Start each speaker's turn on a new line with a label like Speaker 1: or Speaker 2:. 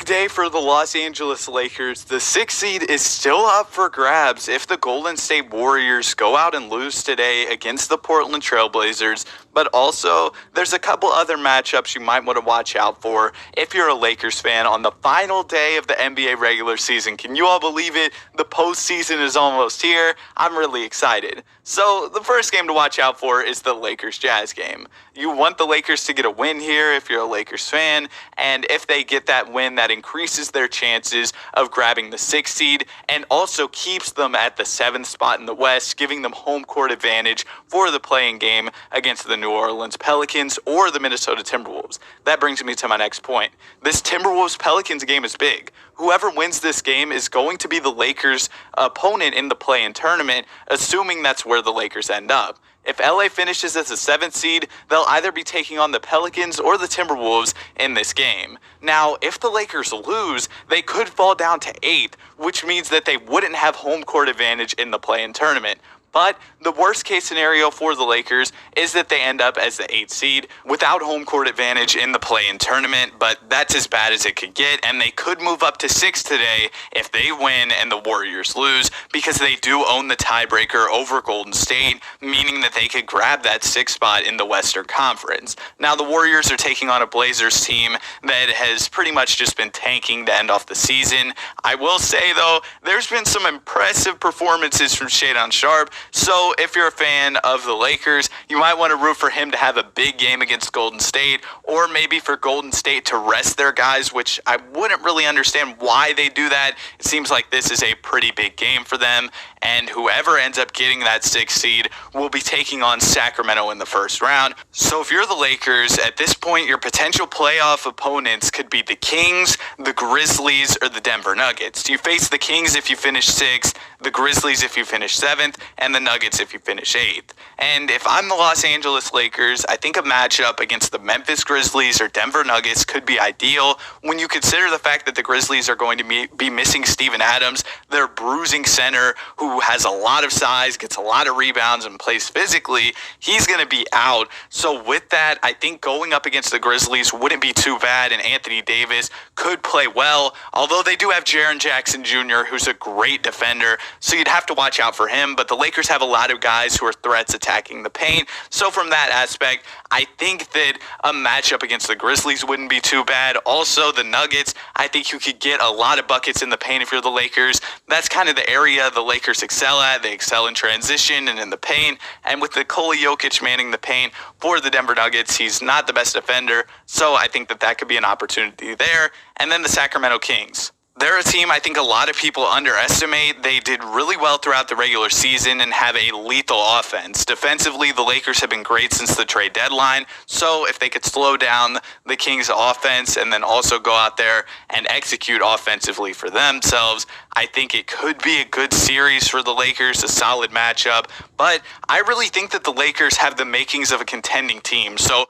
Speaker 1: Big day for the Los Angeles Lakers. The 6th seed is still up for grabs if the Golden State Warriors go out and lose today against the Portland Trailblazers. But also, there's a couple other matchups you might want to watch out for if you're a Lakers fan on the final day of the NBA regular season. Can you all believe it? The postseason is almost here. I'm really excited. So the first game to watch out for is the Lakers-Jazz game. You want the Lakers to get a win here if you're a Lakers fan, and if they get that win, that increases their chances of grabbing the 6th seed and also keeps them at the 7th spot in the West, giving them home court advantage for the playing game against the New Orleans Pelicans or the Minnesota Timberwolves. That brings me to my next point. This Timberwolves-Pelicans game is big. Whoever wins this game is going to be the Lakers' opponent in the play-in tournament, assuming that's where the Lakers end up. If LA finishes as the 7th seed, they'll either be taking on the Pelicans or the Timberwolves in this game. Now, if the Lakers lose, they could fall down to 8th, which means that they wouldn't have home court advantage in the play-in tournament. But the worst case scenario for the Lakers is that they end up as the 8th seed without home court advantage in the play-in tournament, but that's as bad as it could get, and they could move up to 6th today if they win and the Warriors lose, because they do own the tiebreaker over Golden State, meaning that they could grab that 6th spot in the Western Conference. Now, the Warriors are taking on a Blazers team that has pretty much just been tanking to end off the season. I will say, though, there's been some impressive performances from Shadon Sharpe. So if you're a fan of the Lakers, you might want to root for him to have a big game against Golden State, or maybe for Golden State to rest their guys, which I wouldn't really understand why they do that. It seems like this is a pretty big game for them, and whoever ends up getting that 6th seed will be taking on Sacramento in the first round. So if you're the Lakers, at this point, your potential playoff opponents could be the Kings, the Grizzlies, or the Denver Nuggets. You face the Kings if you finish 6th, the Grizzlies if you finish 7th, and the Nuggets if you finish 8th. And if I'm the Los Angeles Lakers, I think a matchup against the Memphis Grizzlies or Denver Nuggets could be ideal when you consider the fact that the Grizzlies are going to be missing Steven Adams, their bruising center who has a lot of size, gets a lot of rebounds, and plays physically. He's going to be out. So with that, I think going up against the Grizzlies wouldn't be too bad, and Anthony Davis could play well, although they do have Jaren Jackson Jr., who's a great defender, so you'd have to watch out for him. But the Lakers have a lot of guys who are threats attacking the paint. So from that aspect, I think that a matchup against the Grizzlies wouldn't be too bad. Also, the Nuggets, I think you could get a lot of buckets in the paint if you're the Lakers. That's kind of the area the Lakers excel at. They excel in transition and in the paint. And with Nikola Jokic manning the paint for the Denver Nuggets, he's not the best defender. So I think that that could be an opportunity there. And then the Sacramento Kings. They're a team I think a lot of people underestimate. They did really well throughout the regular season and have a lethal offense. Defensively, the Lakers have been great since the trade deadline. So if they could slow down the Kings' offense and then also go out there and execute offensively for themselves, I think it could be a good series for the Lakers, a solid matchup. But I really think that the Lakers have the makings of a contending team. So